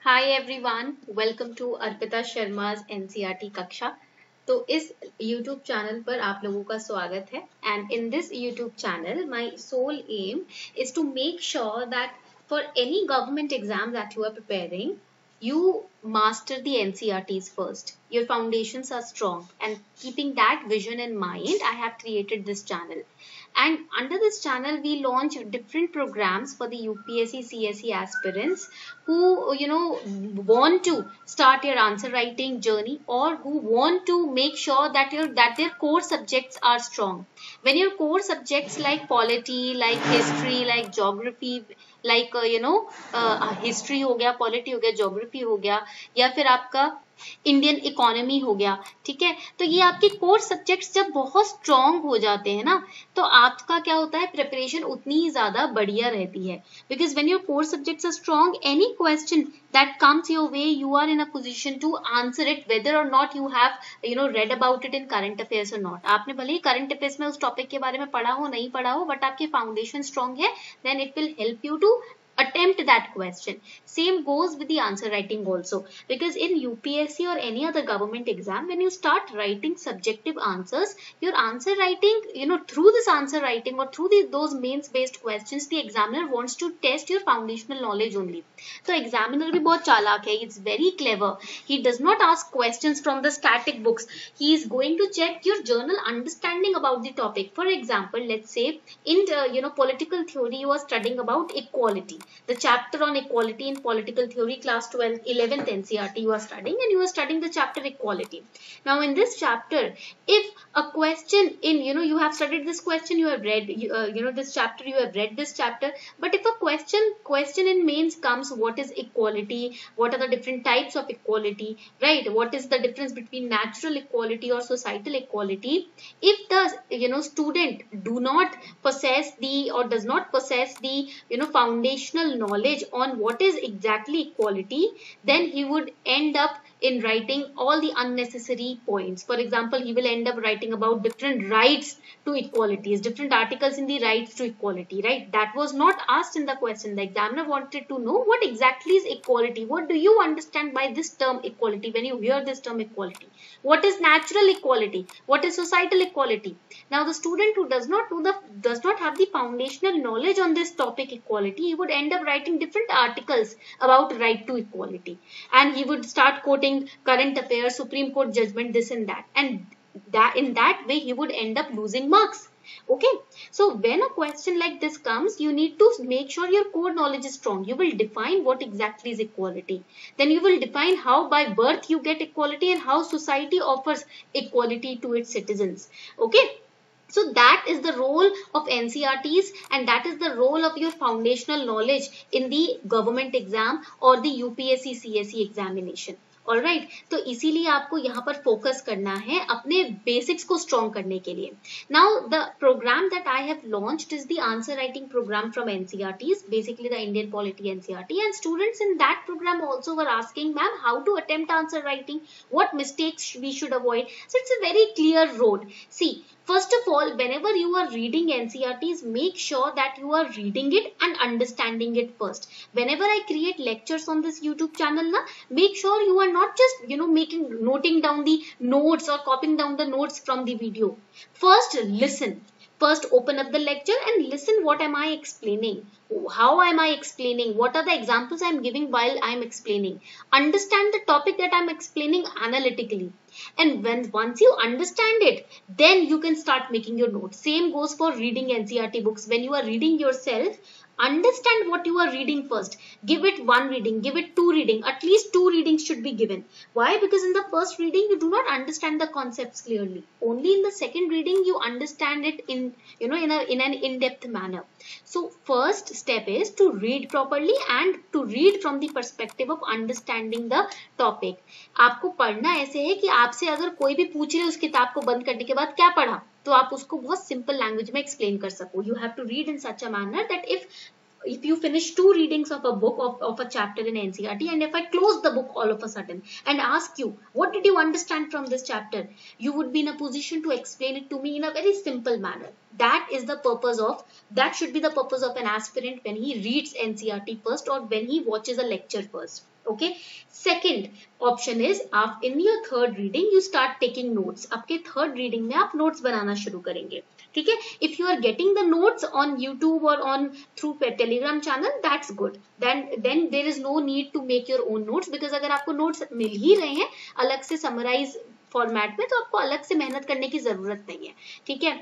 Hi everyone, welcome to Arpita Sharma's NCERT कक्षा। तो इस YouTube चैनल पर आप लोगों का स्वागत है and in this YouTube channel my sole aim is to make sure that for any government exam that you are preparing you master the NCERTs first. Your foundations are strong, and keeping that vision in mind, I have created this channel. And under this channel, we launch different programs for the UPSC CSE aspirants who want to start your answer writing journey, or who want to make sure that their core subjects are strong. When your core subjects like polity, like history, like geography, like history हो गया, polity हो गया, geography हो गया, या फिर आपका Indian economy हो गया, ठीक है। तो ये आपके कोर सब्जेक्ट्स जब बहुत स्ट्रॉन्ग हो जाते हैं ना, तो आपका क्या होता है, प्रिपरेशन उतनी ही ज्यादा बढ़िया रहती है। Because when your core subjects are strong, any question that comes your way, you are in a position to answer it, whether or not you have read about it in current affairs or not. आपने भले ही current affairs में उस topic के बारे में पढ़ा हो, नहीं पढ़ा हो, बट आपके फाउंडेशन स्ट्रॉन्ग है, then it will help you to attempt that question. Same goes with the answer writing also, because in UPSC or any other government exam, when you start writing subjective answers, your answer writing, through this answer writing or through those mains based questions, the examiner wants to test your foundational knowledge only. So examiner bhi bahut chalak hai, it's very clever. He does not ask questions from the static books. He is going to check your journal understanding about the topic. For example, let's say in political theory, you are studying about equality. The chapter on equality in political theory, class 12th 11th NCERT you are studying, and you are studying the chapter equality. Now in this chapter, if a question in you have studied this question, you have read this chapter, you have read this chapter, but if a question in mains comes, what is equality, what are the different types of equality, right, what is the difference between natural equality or societal equality, if the student do not possess the or does not possess the foundational knowledge on what is exactly equality, then he would end up in writing all the unnecessary points. For example, he will end up writing about different rights to equalities, different articles in the rights to equality, right? That was not asked in the question. The examiner wanted to know what exactly is equality. What do you understand by this term equality when you hear this term equality? What is natural equality? What is societal equality? Now the student who does not have the foundational knowledge on this topic equality, he would end up writing different articles about right to equality, and he would start quoting current affairs, Supreme Court judgment, this and that, and that in that way he would end up losing marks. Okay, so when a question like this comes, you need to make sure your core knowledge is strong. You will define what exactly is equality, then you will define how by birth you get equality and how society offers equality to its citizens. Okay, so that is the role of NCERTs, and that is the role of your foundational knowledge in the government exam or the UPSC CSE examination. Alright, तो इसीलिए आपको यहाँ पर focus करना है अपने basics को strong करने के लिए. Now the programme that I have launched is the answer writing programme from NCERTs, basically the Indian Polity NCERT, and students in that program also were asking, ma'am, how to attempt answer writing, what mistakes we should avoid. So it's a very clear road. See, first of all, whenever you are reading NCERTs, make sure that you are reading it and understanding it first. Whenever I create lectures on this YouTube channel, make sure you are not just noting down the notes or copying down the notes from the video. First listen. First open up the lecture and listen, what am I explaining, how am I explaining, what are the examples I am giving while I am explaining. Understand the topic that I am explaining analytically, and once you understand it, then you can start making your notes. Same goes for reading NCERT books. When you are reading yourself, understand what you are reading first. Give it one reading, give it two reading, at least two readings should be given. Why? Because in the first reading you do not understand the concepts clearly. Only in the second reading you understand it in an in-depth manner. So first step is to read properly and to read from the perspective of understanding the topic. आपको पढ़ना ऐसे है कि आपसे अगर कोई भी पूछ रहे उस किताब को बंद करने के बाद क्या पढ़ा, तो आप उसको बहुत सिंपल लैंग्वेज में एक्सप्लेन कर सको. You have to read in such a manner that if if you finish 2 readings of a book of a chapter in NCERT, and if I close the book all of a sudden and ask you what did you understand from this chapter, you would be in a position to explain it to me in a very simple manner. That should be the purpose of an aspirant when he reads NCERT first, or when he watches a lecture first. Okay. Second option is, आप in your third reading you start taking notes. आपके third reading में आप notes बनाना शुरू करेंगे. ठीक है. If you are getting the notes on YouTube or on through Telegram channel, that's good. Then there is no need to make your own notes, because अगर आपको notes मिल ही रहे हैं अलग से summarize फॉर्मेट में, तो आपको अलग से मेहनत करने की जरूरत नहीं है. ठीक है.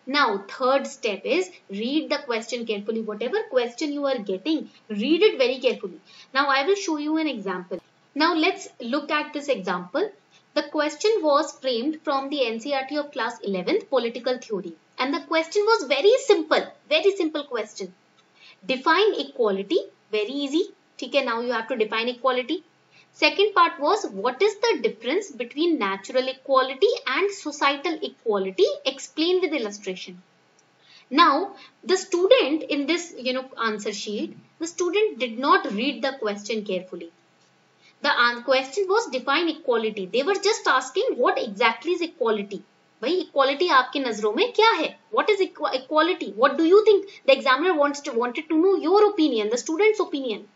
Now third step is read the question carefully. Whatever question you are getting, read it very carefully. Now I will show you an example. Now let's look at this example. The question was framed from the NCERT of class 11th political theory, and the question was very simple question. Define equality. Very easy. ठीक है. Now you have to define equality. Second part was, what is the difference between natural equality and societal equality? Explain with illustration. Now, the student in this, answer sheet, the student did not read the question carefully. The question was define equality. They were just asking what exactly is equality. भाई equality आपकी नजरों में क्या है? What is equality? What do you think? The examiner wanted to know your opinion, the student's opinion.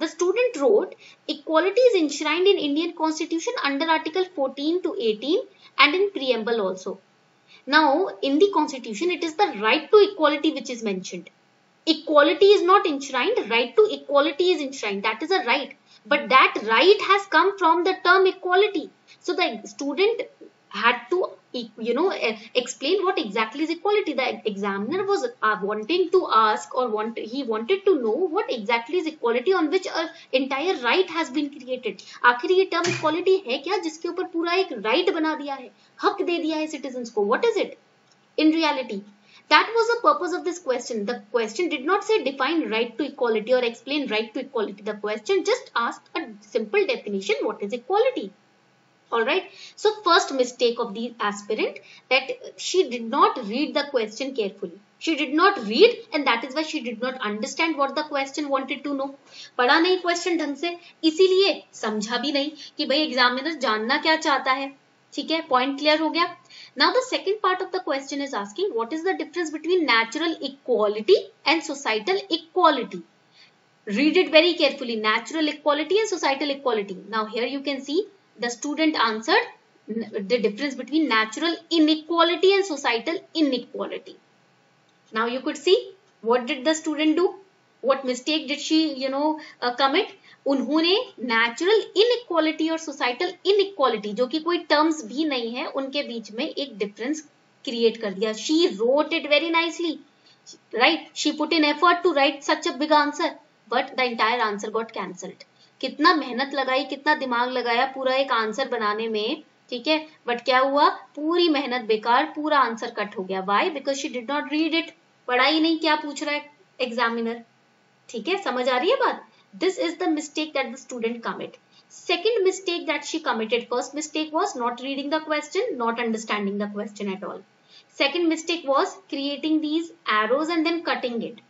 The student wrote, equality is enshrined in Indian Constitution under Article 14 to 18 and in preamble also. Now, in the Constitution, it is the right to equality which is mentioned. Equality is not enshrined, right to equality is enshrined. That is a right. But that right has come from the term equality. So the student had to explain what exactly is equality. The examiner was wanting to ask, or he wanted to know what exactly is equality on which an entire right has been created. आखिर ये term equality है क्या जिसके ऊपर पूरा एक right बना दिया है, हक दे दिया है citizens को? What is it in reality? That was the purpose of this question. The question did not say define right to equality or explain right to equality. The question just asked a simple definition, what is equality? Alright, so first mistake of the aspirant, that she did not read the question carefully. She did not read, and that is why she did not understand what the question wanted to know. पढ़ा नहीं question ढंग से, इसीलिए समझा भी नहीं कि भाई एग्जामिनर जानना क्या चाहता है. ठीक है, पॉइंट क्लियर हो गया. Now the second part of the question is asking, what is the difference between natural equality and societal equality? Read it very carefully. Natural equality and societal equality. Now here you can see the student answered the difference between natural inequality and societal inequality. Now you could see what did the student do? What mistake did she commit? उन्होंने natural inequality और societal inequality, जो कि कोई terms भी नहीं है, उनके बीच में एक difference create कर दिया. She wrote it very nicely, right? She put in effort to write such a big answer, but the entire answer got cancelled. कितना मेहनत लगाई, कितना दिमाग लगाया पूरा एक आंसर बनाने में, ठीक है, बट क्या हुआ? पूरी मेहनत बेकार, पूरा आंसर कट हो गया. Why? Because she did not read it. पढ़ा ही नहीं क्या पूछ रहा है एग्जामिनर. ठीक है, समझ आ रही है बात? This is the mistake that the student commit. Second mistake that she committed, first mistake was not reading the question, not understanding the question at all. Second mistake was creating these arrows and then cutting it.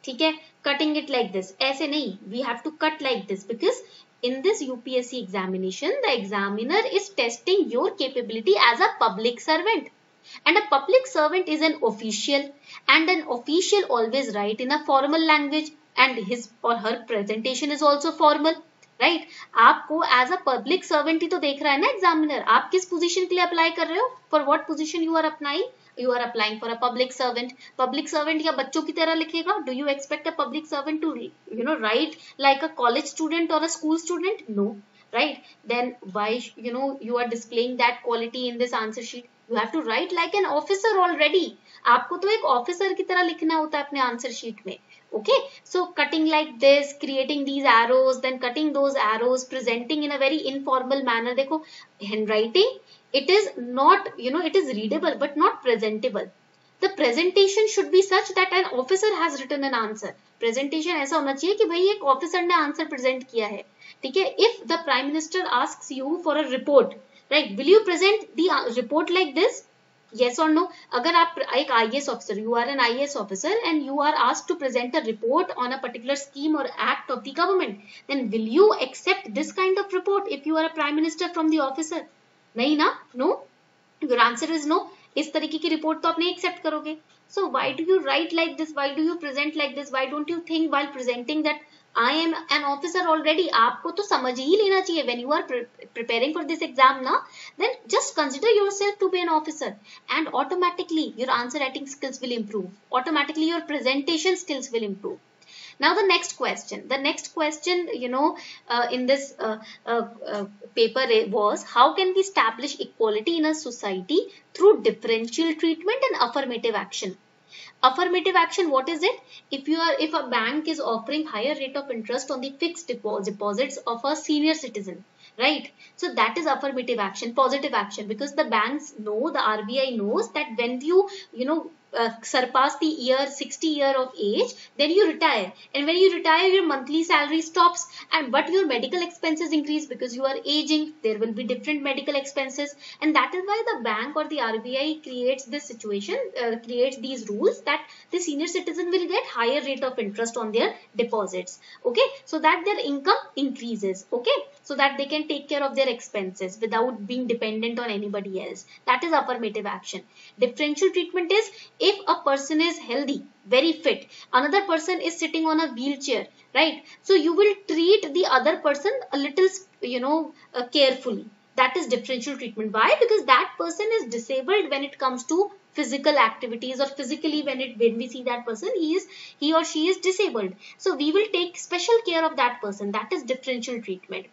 ठीक है, cutting it like this. ऐसे नहीं, we have to cut like this, because in this UPSC examination, the examiner is testing your capability as a public servant. And a public servant is an official, and an official always write in a formal language, and his or her presentation is also formal, right? आपको as a public servant ही तो देख रहा है ना examiner. आप किस position के लिए apply कर रहे हो? For what position you are applying? You are applying for a public servant. Public servant या बच्चों की तरह लिखेगा? Do you expect a public servant to write like a college student or a school student? No, right? Then why you are displaying that quality in this answer sheet? You have to write like an officer already. आपको तो एक officer की तरह लिखना होता है अपने answer sheet में. Okay, so cutting like this, creating these arrows, then cutting those arrows, presenting in a very informal manner. देखो, handwriting, it is not, it is readable but not presentable. The presentation should be such that an officer has written an answer. Presentation ऐसा होना चाहिए कि भाई एक officer ने answer present किया है. ठीक है, if the Prime Minister asks you for a report, right, will you present the report like this? yes or no? अगर आप एक IAS officer, you are an IAS officer and you are asked to present a report on a particular scheme or act of the government, then will you accept this kind of report if you are a prime minister from the officer? नहीं ना? No. Your answer is no. इस तरीके की report तो आप नहीं accept करोगे. So why do you write like this? Why do you present like this? Why don't you think while presenting that I am an officer already? आपको तो समझ ही लेना चाहिए when you are preparing for this exam ना. Then just consider yourself to be an officer and automatically your answer writing skills will improve. Automatically your presentation skills will improve. Now the next question, in this paper was, how can we establish equality in a society through differential treatment and affirmative action? Affirmative action, what is it? If a bank is offering higher rate of interest on the fixed deposits of a senior citizen, right? So that is affirmative action, positive action, because the banks know, the RBI knows that when you surpass the 60 year of age, then you retire, and when you retire your monthly salary stops, but your medical expenses increase because you are aging. There will be different medical expenses, and that is why the bank or the RBI creates this situation, creates these rules that the senior citizen will get higher rate of interest on their deposits, okay, so that their income increases, okay, so that they can take care of their expenses without being dependent on anybody else. That is affirmative action. Differential treatment is, if a person is healthy, very fit, another person is sitting on a wheelchair, right? So you will treat the other person a little, carefully. That is differential treatment. Why? Because that person is disabled when it comes to physical activities, or physically when we see that person, he or she is disabled. So we will take special care of that person. That is differential treatment.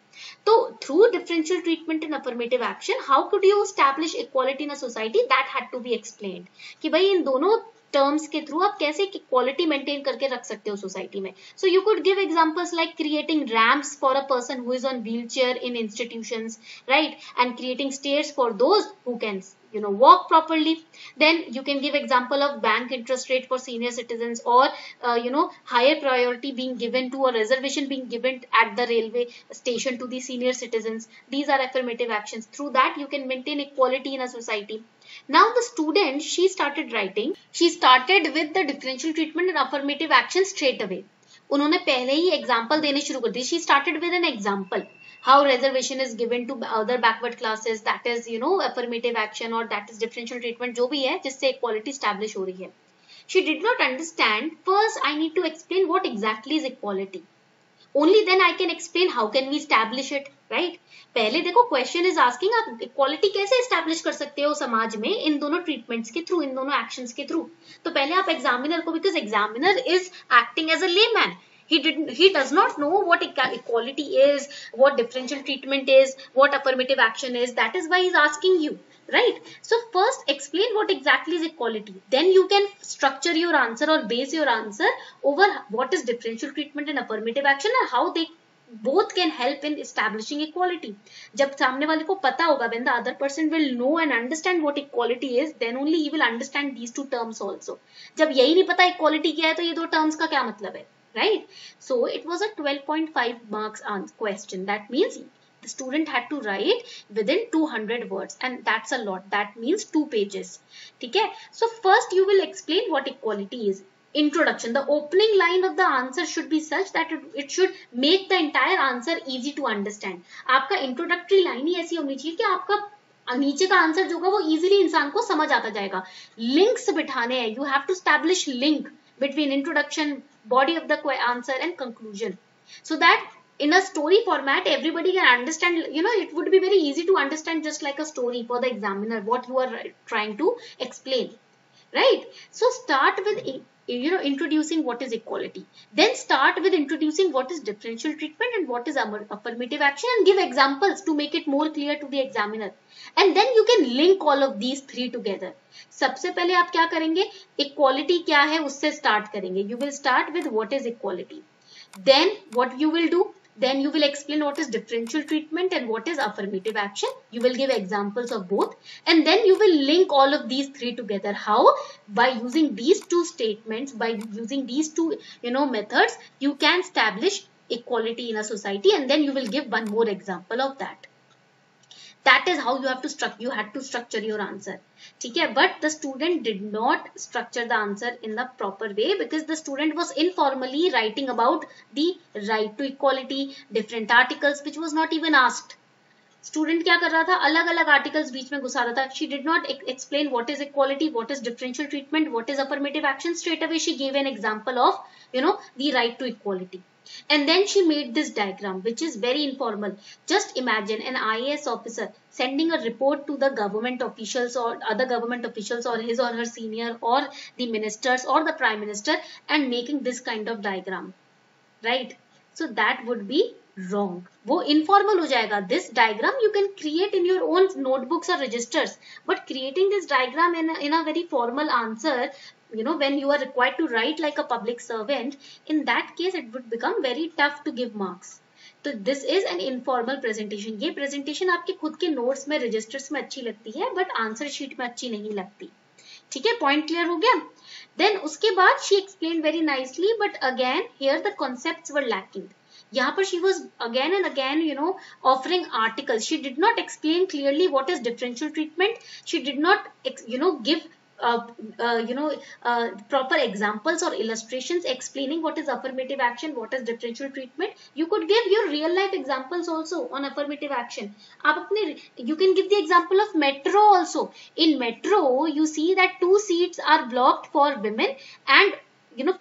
So through differential treatment and affirmative action, how could you establish equality in a society? That had to be explained. कि भाई इन दोनों terms के through आप कैसे equality maintain करके रख सकते हो society में. So you could give examples like creating ramps for a person who is on wheelchair in institutions, right? And creating stairs for those who can walk properly. Then you can give example of bank interest rate for senior citizens, or higher priority being given to, a reservation being given at the railway station to the senior citizens. These are affirmative actions. Through that you can maintain equality in a society. Now the student, she started writing. She started with the differential treatment and affirmative action straight away. उन्होंने पहले ही example देने शुरू कर दिए. She started with an example. How reservation is given to other backward classes, that is affirmative action, or that is differential treatment, जो भी है जिससे equality establish हो रही है. She did not understand. First I need to explain what exactly is equality. Only then I can explain how can we establish it, right? पहले देखो question is asking आप equality कैसे establish कर सकते हो समाज में इन दोनों treatments के through, इन दोनों actions के through. तो पहले आप examiner को, because examiner is acting as a layman. He does not know what equality is, what differential treatment is, what affirmative action is. That is why he is asking you, right? So first explain what exactly is equality. Then you can structure your answer or base your answer over what is differential treatment and affirmative action, and how they both can help in establishing equality. जब सामने वाले को पता होगा, when the other person will know and understand what equality is, then only he will understand these two terms also. जब यही नहीं पता equality क्या है, तो ये दो terms का क्या मतलब है, right? So it was a 12.5 marks question. That means the student had to write within 200 words, and that's a lot. That means 2 pages. Okay? So first you will explain what equality is. Introduction. The opening line of the answer should be such that it should make the entire answer easy to understand. आपका introductory line ही ऐसी होनी चाहिए कि आपका नीचे का answer जो होगा वो easily इंसान को समझ आता जाएगा. Links बिठाने हैं. You have to establish link between introduction, body of the answer, and conclusion, so that in a story format everybody can understand. It would be very easy to understand, just like a story for the examiner, what you are trying to explain, right? So start with introducing what is equality, then start with introducing what is differential treatment and what is affirmative action, and give examples to make it more clear to the examiner, and then you can link all of these 3 together. सबसे पहले आप क्या करेंगे, equality क्या है उससे start करेंगे. You will start with what is equality. Then what you will do, then you will explain what is differential treatment and what is affirmative action. You will give examples of both, and then you will link all of these 3 together. How? By using these 2 statements, by using these 2 methods, you can establish equality in a society, and then you will give one more example of that. That is how you have to structure your answer. ठीक है, but the student did not structure the answer in the proper way because the student was informally writing about the right to equality, different articles which was not even asked. Student क्या कर रहा था, अलग अलग articles बीच में घुसा रहा था. She did not explain what is equality, what is differential treatment, what is affirmative action. Straight away she gave an example of the right to equality. And then she made this diagram which is very informal. Just imagine an IAS officer sending a report to the government officials or other government officials or his or her senior or the ministers or the prime minister and making this kind of diagram, right? So that would be wrong. वो informal हो जाएगा. This diagram you can create in your own notebooks or registers, but creating this diagram in a very formal answer, when you are required to write like a public servant, in that case it would become very tough to give marks. तो this is an informal presentation. ये presentation आपके खुद के notes में registers में अच्छी लगती है but answer sheet में अच्छी नहीं लगती. ठीक है, point clear हो गया. Then उसके बाद she explained very nicely, but again here the concepts were lacking. यहाँ पर she was again and again offering articles. She did not explain clearly what is differential treatment. She did not give proper examples or illustrations explaining what is affirmative action, what is differential treatment. You could give your real life examples also on affirmative action. You can give the example of metro also. In metro, you see that 2 seats are blocked for women and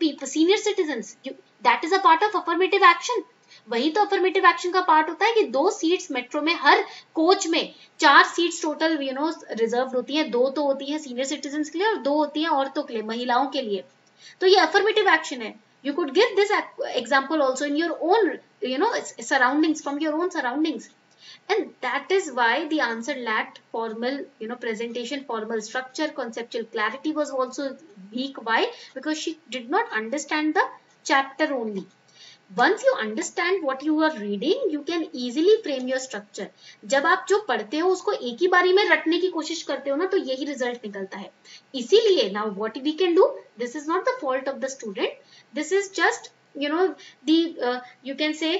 people, senior citizens. That is a part of affirmative action. वही तो affirmative action का part होता है कि 2 seats metro में, हर coach में 4 seats total reserve होती हैं. 2 तो होती है सीनियर सिटीजन्स के लिए और 2 होती हैं औरतों के लिए, महिलाओं के लिए. तो ये अफर्मेटिव एक्शन है. You could give this example also in your own surroundings, from your own surroundings. And that is why the answer lacked formal presentation, formal structure, conceptual clarity was also weak. Why? Because she did not understand the chapter only. Once you understand what you are reading, you can easily frame your structure. जब आप जो पढ़ते हो उसको एक ही बारी में रटने की कोशिश करते हो ना, तो यही रिजल्ट निकलता है. इसीलिए now what we can do, this is not the fault of the student. This is just you can say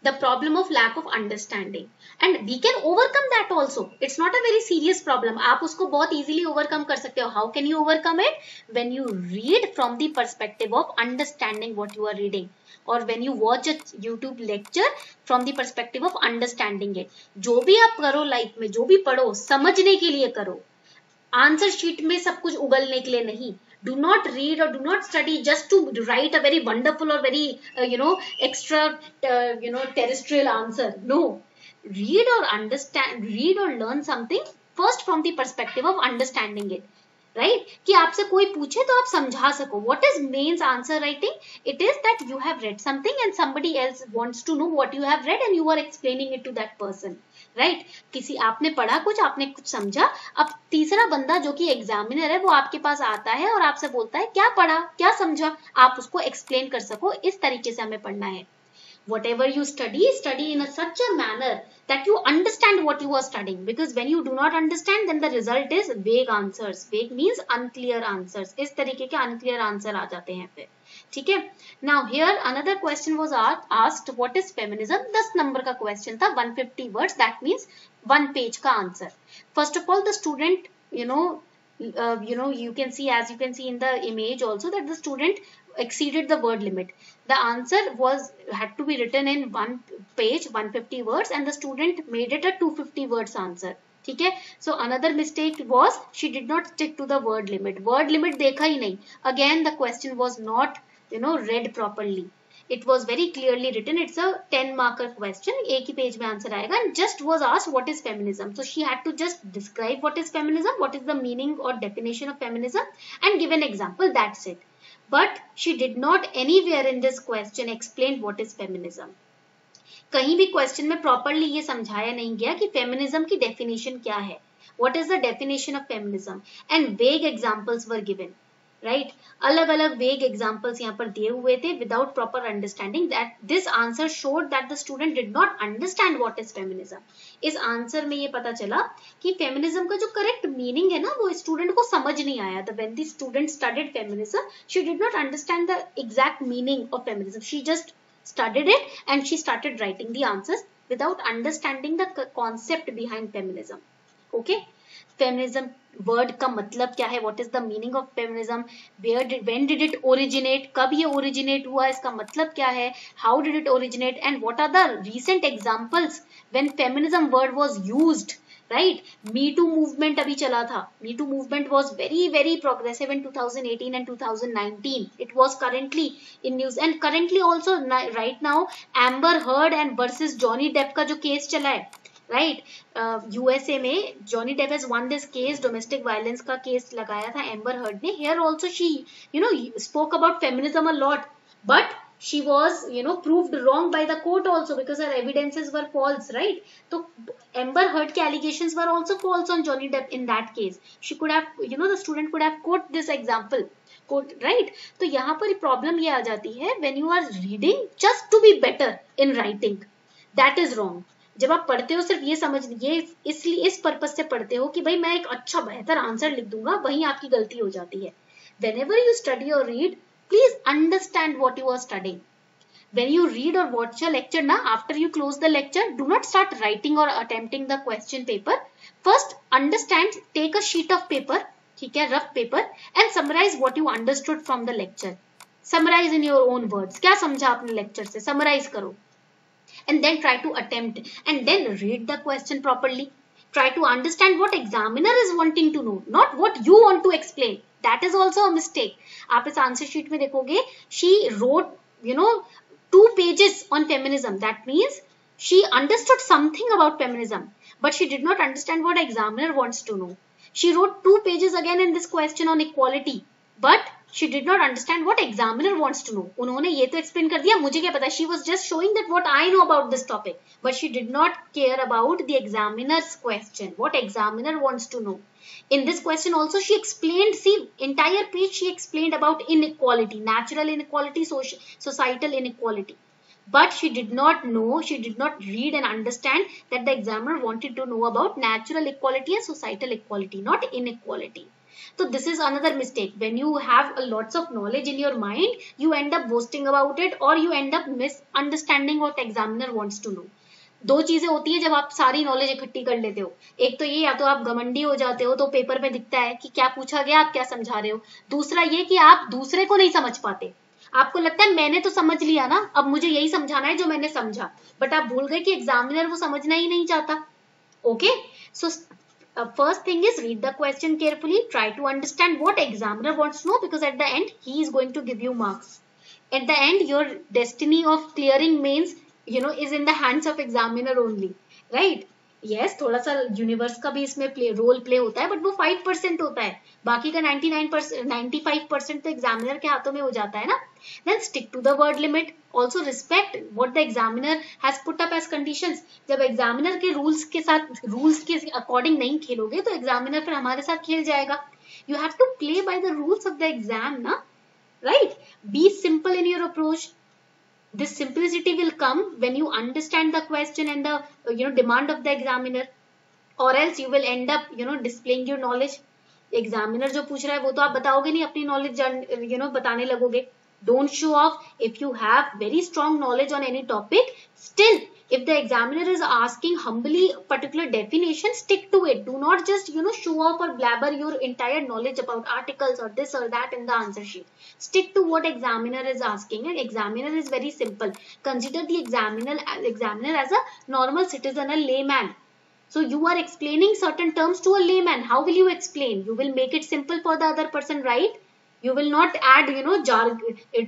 the problem of lack of understanding, and we can overcome that also. It's not a very serious problem. आप उसको बहुत easily overcome कर सकते हो. How can you overcome it? When you read from the perspective of understanding what you are reading, or when you watch a YouTube lecture from the perspective of understanding it. जो भी आप करो life में, जो भी पढ़ो समझने के लिए करो. आंसर शीट में सब कुछ उगलने के लिए नहीं. Do not read or do not study just to write a very wonderful or very extra terrestrial answer. No, read or understand, read or learn something first from the perspective of understanding it. Right? कि आपसे कोई पूछे तो आप समझा सको. What is means answer writing? It is that you have read something and somebody else wants to know what you have read and you are explaining it to that person. Right? किसी आपने पढ़ा कुछ, आपने कुछ समझा, अब तीसरा बंदा जो कि एग्जामिनर है वो आपके पास आता है और आपसे बोलता है क्या पढ़ा, क्या समझा, आप उसको एक्सप्लेन कर सको. इस तरीके से हमें पढ़ना है. Whatever you study in such a manner that you understand what you are studying. Because when you do not understand, then the result is vague answers. Vague means unclear answers. इस तरीके के unclear answer आ जाते हैं फिर. ठीक है. Now here another question was asked. What is feminism? 10 number का question था, 150 words. That means 1 page का answer. First of all, the student, you can see, as you can see in the image also, that the student exceeded the word limit. The answer had to be written in 1 page, 150 words, and the student made it a 250 words answer. ठीक है. So another mistake was she did not stick to the word limit. Word limit देखा ही नहीं. Again the question was not read properly. It was very clearly written. It's a 10 marker question. एक ही page में answer आएगा. And just was asked what is feminism. So she had to just describe what is feminism, what is the meaning or definition of feminism, and give an example. That's it. But she did not anywhere in this question explain what is feminism. कहीं भी question में properly ये समझाया नहीं गया कि feminism की definition क्या है. What is the definition of feminism? And vague examples were given. Right? अलग अलग vague examples यहाँ पर दिए हुए थे without proper understanding. That this answer showed that the student did not understand what is feminism. इस आंसर में ये पता चला कि फेमिनिज्म का जो करेक्ट मीनिंग है ना वो स्टूडेंट को समझ नहीं आया. When the student studied feminism, she did not understand the exact meaning of feminism. She just studied it and she started writing the answers without understanding the concept behind feminism. Okay, feminism word का मतलब क्या है, what is the meaning of feminism, when did it originate, कब ये originate हुआ, इसका मतलब क्या है, how did it originate, and what are the recent examples when feminism word was used, right. Me too movement अभी चला था, me too movement was very very progressive in 2018 and 2019. It was currently in news and currently also right now amber Heard and versus Johnny Depp का जो case चला है, राइट. USA में Johnny Depp has won this case, domestic violence का case लगाया था एम्बर हर्ड ने. Here also she spoke about feminism a lot, but she was proved wrong by the court also because her evidences were false, right. So Amber Heard के allegations were also false on Johnny Depp in that case. She could have the student could have quote this example, quote, right. तो यहाँ पर problem ये आ जाती है when you are reading just to be better in writing, that is wrong. जब आप पढ़ते हो सिर्फ ये समझ, ये इसलिए इस पर्पज से पढ़ते हो कि भाई मैं एक अच्छा बेहतर आंसर लिख दूंगा, वहीं आपकी गलती हो जाती है. Whenever you study or read, please understand what you are studying. When you read or watch a lecture, na, after you close the lecture, do not start writing or attempting the question paper. First, understand, take a sheet of paper, ठीक है, rough paper, and summarize what you understood from the lecture. Summarize in your own words. क्या समझा आपने lecture से? Summarize करो. And then try to attempt, and then read the question properly. Try to understand what examiner is wanting to know, not what you want to explain. That is also a mistake. आप इस answer sheet में देखोगे, she wrote 2 pages on feminism. That means she understood something about feminism, but she did not understand what examiner wants to know. She wrote 2 pages again in this question on equality, but she did not understand what examiner wants to know. उन्होंने ये तो explain कर दिया, मुझे क्या पता. She was just showing that what I know about this topic, but she did not care about the examiner's question, what examiner wants to know. In this question also she explained, see, entire page she explained about inequality, natural inequality, societal inequality. But she did not know, she did not read and understand that the examiner wanted to know about natural equality and societal equality, not inequality. So this is another mistake. When you have a lots of knowledge in your mind, you end up boasting about it, or you end up misunderstanding what examiner wants to know. दो चीजें होती है जब आप सारी knowledge इकट्ठी कर लेते हो. एक तो ये, या तो आप घमंडी हो जाते हो तो पेपर में दिखता है कि क्या पूछा गया, आप क्या समझा रहे हो. दूसरा ये कि आप दूसरे को नहीं समझ पाते. आपको लगता है मैंने तो समझ लिया ना, अब मुझे यही समझाना है जो मैंने समझा, बट आप भूल गए कि एग्जामिनर वो समझना ही नहीं चाहता. Okay, so first thing is read the question carefully, try to understand what examiner wants to know, because at the end he is going to give you marks. At the end your destiny of clearing mains is in the hands of examiner only, right. yes, थोड़ा सा universe का भी इसमें role play होता है, but वो 5% होता है, बाकी का 99%, 95% तो एग्जामिनर के हाथों में हो जाता है ना. Then stick to the word limit. Also respect what the examiner has put up as conditions. जब एग्जामिनर के रूल्स के साथ, रूल्स के अकॉर्डिंग नहीं खेलोगे तो एग्जामिनर फिर हमारे साथ खेल जाएगा. You have to play by the rules of the exam, na, right. Be simple in your approach. This simplicity will come when you understand the question and the demand of the examiner, or else you will end up displaying your knowledge. Examiner जो पूछ रहा है वो तो आप बताओगे नहीं, अपनी knowledge बताने लगोगे. Don't show off. If you have very strong knowledge on any topic, still if the examiner is asking humbly particular definition, stick to it. Do not just show off or blabber your entire knowledge about articles or this or that in the answer sheet. Stick to what examiner is asking, and examiner is very simple. Consider the examiner as a normal citizen, a layman. So you are explaining certain terms to a layman. How will you explain? You will make it simple for the other person, right? You will not add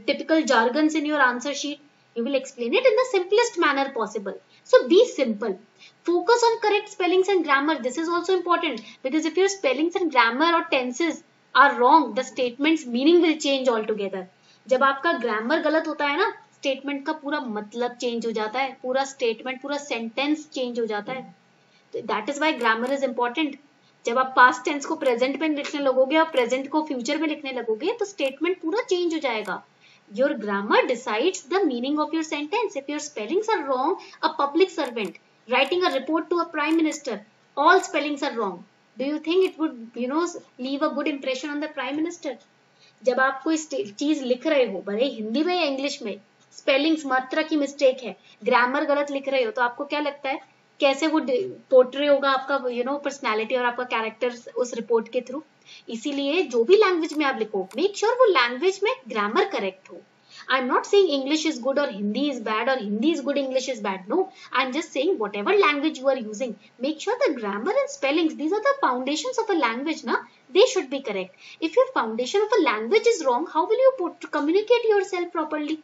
typical jargons in your answer sheet. You will explain it in the simplest manner possible. So be simple. Focus on correct spellings and grammar. This is also important, because if your spellings and grammar or tenses are wrong, the statement's meaning will change altogether. जब आपका grammar गलत होता है ना, statement का पूरा मतलब change हो जाता है, पूरा statement, पूरा sentence change हो जाता है. That is why grammar is important. जब आप past tense को present में लिखने लगोगे और present को future में लिखने लगोगे तो statement पूरा change हो जाएगा. Your grammar decides the meaning of your sentence. If your spellings are wrong, a public servant writing a report to a prime minister, all spellings are wrong. Do you think it would leave a good impression on the prime minister? जब आप कोई चीज लिख रहे हो, भले हिंदी में या इंग्लिश में, स्पेलिंग्स मात्रा की मिस्टेक है, ग्रामर गलत लिख रहे हो, तो आपको क्या लगता है कैसे वो पोर्ट्रे होगा आपका पर्सनैलिटी और आपका कैरेक्टर उस रिपोर्ट के थ्रू? इसीलिए जो भी लैंग्वेज में आप लिखो, मेक श्योर वो लैंग्वेज में ग्रामर करेक्ट हो. I'm not saying English is good or Hindi is bad or Hindi is good, English is bad. No, I'm just saying whatever language you are using, make sure the grammar and spellings, these are the foundations of a language, na? They should be correct. If your foundation of a language is wrong, how will you communicate yourself properly?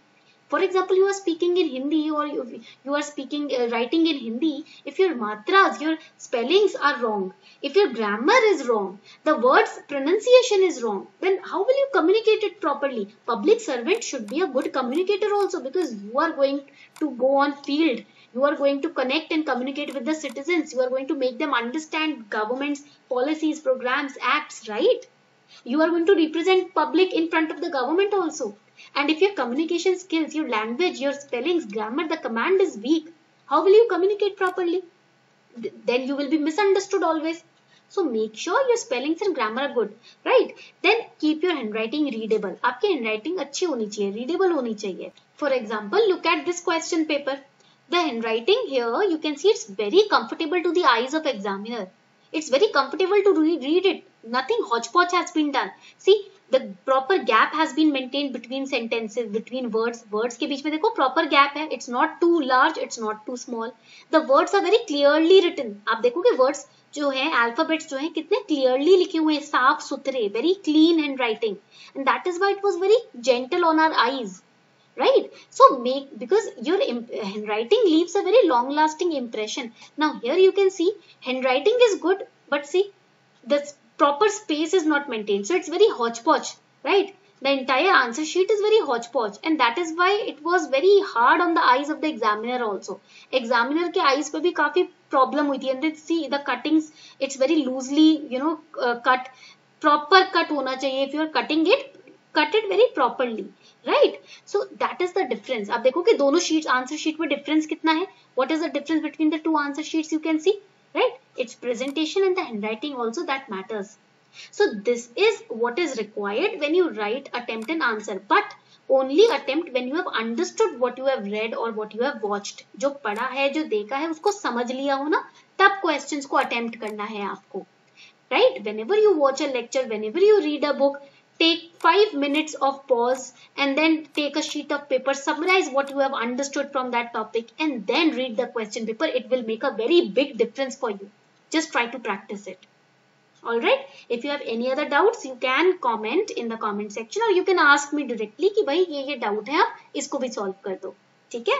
For example, you are speaking in Hindi or you are speaking, writing in Hindi. If your matras, your spellings are wrong, if your grammar is wrong, the word's pronunciation is wrong, then how will you communicate it properly? Public servant should be a good communicator also, because you are going to go on field. You are going to connect and communicate with the citizens. You are going to make them understand government's policies, programs, acts, right? You are going to represent public in front of the government also. And if your communication skills, your language, your spellings, grammar, the command is weak, how will you communicate properly? Then you will be misunderstood always. So make sure your spellings and grammar are good, right? Then keep your handwriting readable. आपकी handwriting अच्छी होनी चाहिए, readable होनी चाहिए. For example, look at this question paper. The handwriting here, you can see it's very comfortable to the eyes of examiner. It's very comfortable to read it. Nothing hodgepodge has been done. See, the proper gap has been maintained between sentences, between words. Words के बीच में देखो proper gap है. It's not too large, it's not too small. The words are very clearly written. आप देखोगे words जो है, alphabets जो है, कितने clearly लिखे हुए हैं, साफ सुथरे, very clean handwriting. And that is why it was very gentle on our eyes. Right? So because your handwriting leaves a very long lasting impression. Now here you can see handwriting is good, but see the proper space is not maintained. So it's very hodgepodge, right? The entire answer sheet is very hodgepodge, and that is why it was very hard on the eyes of the examiner also. Examiner के eyes पे भी काफी problem हुई थी. And then see the cuttings, it's very loosely, cut. Proper cut होना चाहिए. If you are cutting it, cut it very properly. Right? So that is the difference. आप देखो कि दोनों sheets, answer sheet में difference कितना है? What is the difference between the two answer sheets? You can see, right? It's presentation and the handwriting also that matters. So this is what is required when you write, attempt an answer. But only attempt when you have understood what you have read or what you have watched. जो पढ़ा है, जो देखा है, उसको समझ लिया हो ना, तब questions को attempt करना है आपको. Right? Whenever you watch a lecture, whenever you read a book, take 5 minutes of pause and then take a sheet of paper, summarize what you have understood from that topic and then read the question paper. It will make a very big difference for you. Just try to practice it. Alright? If you have any other doubts, you can comment in the comment section or you can ask me directly कि भाई ये doubt है, आप इसको भी solve कर दो. ठीक है?